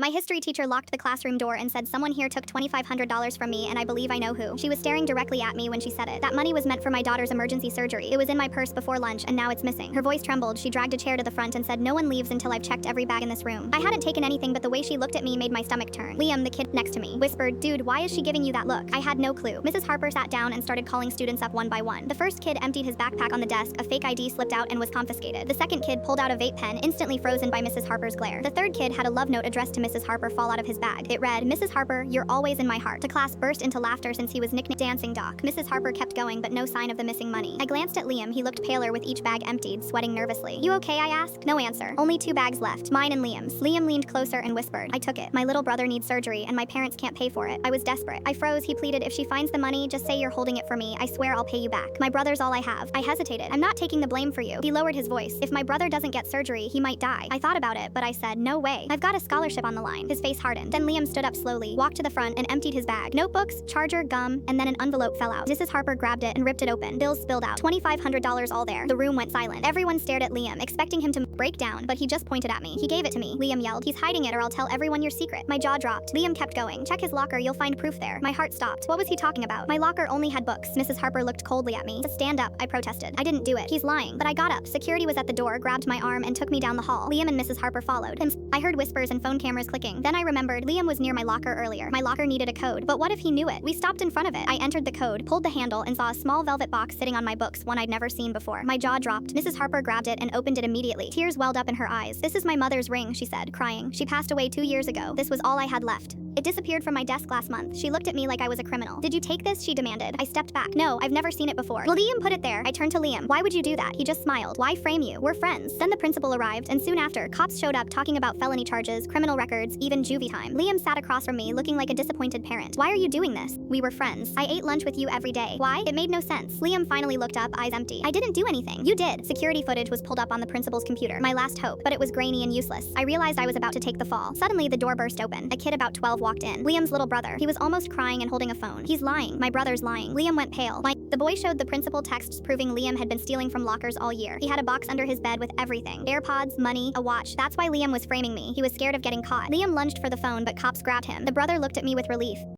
My history teacher locked the classroom door and said someone here took $2,500 from me and I believe I know who. She was staring directly at me when she said it. That money was meant for my daughter's emergency surgery. It was in my purse before lunch and now it's missing. Her voice trembled. She dragged a chair to the front and said no one leaves until I've checked every bag in this room. I hadn't taken anything but the way she looked at me made my stomach turn. Liam, the kid next to me, whispered, dude, why is she giving you that look? I had no clue. Mrs. Harper sat down and started calling students up one by one. The first kid emptied his backpack on the desk, a fake ID slipped out and was confiscated. The second kid pulled out a vape pen, instantly frozen by Mrs. Harper's glare. The third kid had a love note addressed to Mrs. Harper fall out of his bag. It read, Mrs. Harper, you're always in my heart. The class burst into laughter since he was nicknamed Dancing Doc. Mrs. Harper kept going but no sign of the missing money. I glanced at Liam. He looked paler with each bag emptied, sweating nervously. You okay? I asked. No answer. Only 2 bags left, mine and Liam's. Liam leaned closer and whispered, I took it. My little brother needs surgery and my parents can't pay for it. I was desperate. I froze. He pleaded, if she finds the money, just say you're holding it for me. I swear I'll pay you back. My brother's all I have. I hesitated. I'm not taking the blame for you. He lowered his voice. If my brother doesn't get surgery, he might die. I thought about it, but I said, no way. I've got a scholarship on the line. His face hardened. Then Liam stood up slowly, walked to the front and emptied his bag. Notebooks, charger, gum, and then an envelope fell out. Mrs. Harper grabbed it and ripped it open. Bills spilled out. $2,500 all there. The room went silent. Everyone stared at Liam, expecting him to break down, but he just pointed at me. He gave it to me. Liam yelled, he's hiding it or I'll tell everyone your secret. My jaw dropped. Liam kept going. Check his locker, you'll find proof there. My heart stopped. What was he talking about? My locker only had books. Mrs. Harper looked coldly at me. Stand up, I protested. I didn't do it. He's lying. But I got up. Security was at the door, grabbed my arm and took me down the hall. Liam and Mrs. Harper followed. I heard whispers and phone cameras clicking. Then I remembered Liam was near my locker earlier. My locker needed a code. But what if he knew it? We stopped in front of it. I entered the code, pulled the handle, and saw a small velvet box sitting on my books, one I'd never seen before. My jaw dropped. Mrs. Harper grabbed it and opened it immediately. Tears welled up in her eyes. This is my mother's ring, she said, crying. She passed away 2 years ago. This was all I had left. It disappeared from my desk last month. She looked at me like I was a criminal. Did you take this? She demanded. I stepped back. No, I've never seen it before. Well, Liam put it there. I turned to Liam. Why would you do that? He just smiled. Why frame you? We're friends. Then the principal arrived, and soon after, cops showed up talking about felony charges, criminal records, even juvie time. Liam sat across from me, looking like a disappointed parent. Why are you doing this? We were friends. I ate lunch with you every day. Why? It made no sense. Liam finally looked up, eyes empty. I didn't do anything. You did. Security footage was pulled up on the principal's computer. My last hope, but it was grainy and useless. I realized I was about to take the fall. Suddenly, the door burst open. A kid about 12 walked in. Liam's little brother. He was almost crying and holding a phone. He's lying. My brother's lying. Liam went pale. The boy showed the principal texts proving Liam had been stealing from lockers all year. He had a box under his bed with everything. AirPods, money, a watch. That's why Liam was framing me. He was scared of getting caught. Liam lunged for the phone, but cops grabbed him. The brother looked at me with relief.